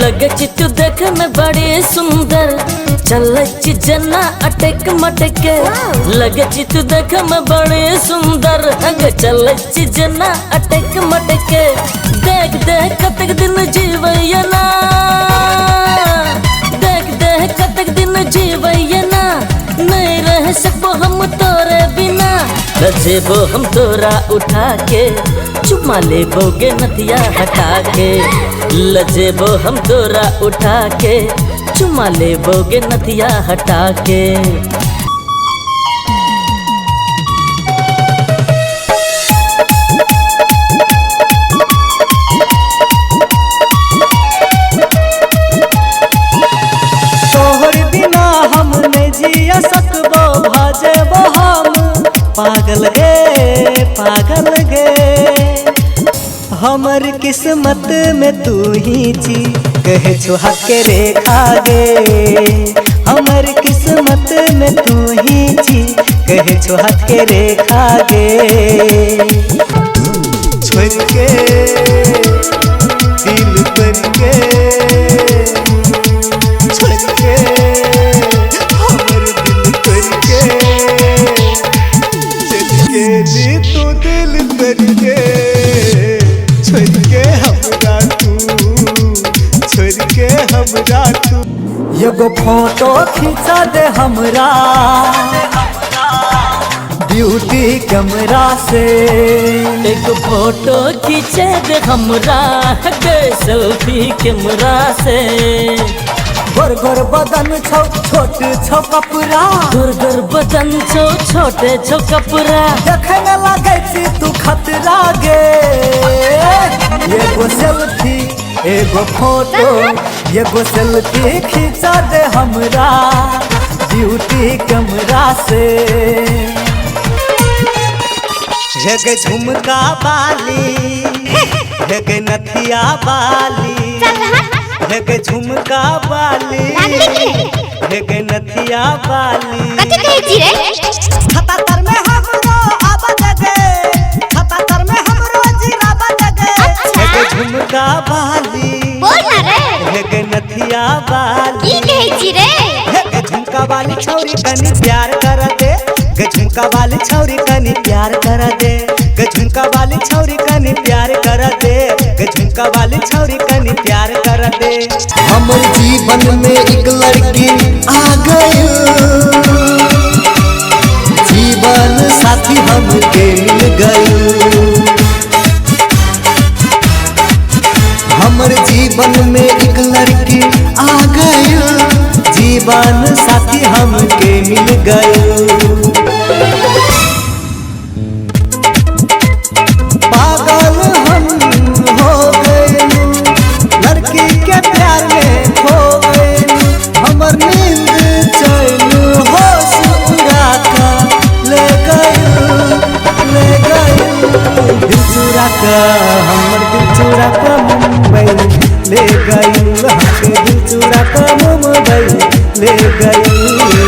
लगे चित्तू देखे में बड़ी सुंदर, चल जना अटक मटके। लगे चित्तू देखे में बड़ी सुंदर, चल जना अटक मटके। देख देख कतक दिन जीवैया ना, देख देख कतक दिन जीवैया ना, नहीं रह सकबो हम तोरे बिना। लजेबो हम तोरा उठा के, चुमा लेबोगे नथिया हटा के। लजेबो हम तोरा उठा के, चुमा लेबोगे नथिया हटा के। तोहर बिना हम नहीं जिया सकबो, भाजबो हम पागल गे पागल गे। हमर किस्मत में तू ही जी, कहे छुहा के रेखा गे। हमर किस्मत में तू ही जी, कहे छुहा के रेखा गे। छोड़ के दिल करके, छोड़ के हमर दिल करके, चल के दी तू दिल करके। छोड़ के हमरा तू, छोड़ के हमरा तू। एगो फोटो खींचा दे हमरा ब्यूटी कैमरा से। एक फोटो खींचे दे हमरा सेल्फी कैमरा से। गोर गोर बदन छौ छोट छौ कपड़ा, गोर गोर बदन छौ छोटे छौ कपड़ा। देखे में लगे छी तू खतरा गे। एगो सेल्फी एगो फोटो, एगो सेल्फी खींचा दे हमरा ब्यूटी कैमरा से। हेगे झुमका बाली, हेगे नथिया बाली, हेगे झुमका बाली, हेगे नथिया बाली। खाता तर में हमरो आवाज गे, खाता तर में हमरो जीराबाज गे। हेगे झुमका बाली, हेगे नथिया बाली, हेगे झुमका वाली छौरी कनी प्यार कर दे। गे झुमका वाली छौरी कनी प्यार कर दे। गे झुमका वाली छौरी कनी प्यार कर दे। गे झुमका वाली छौरी कनी प्यार कर दे। हमर जीवन में एक लड़की आ गई, जीवन साथी हमके मिल गई। हमर जीवन में एक लड़की आ गई, जीवन साथी हमके मिल गई। पागल हम हो गए, लड़की के प्यार में खो गए। हमर नींद चैन होश उड़ा कर ले गए, ले गए। दिल चुरा कर हमर दिल चुरा कर मुंबई ले गई। हमके दिल चुरा कर मुंबई ले गई।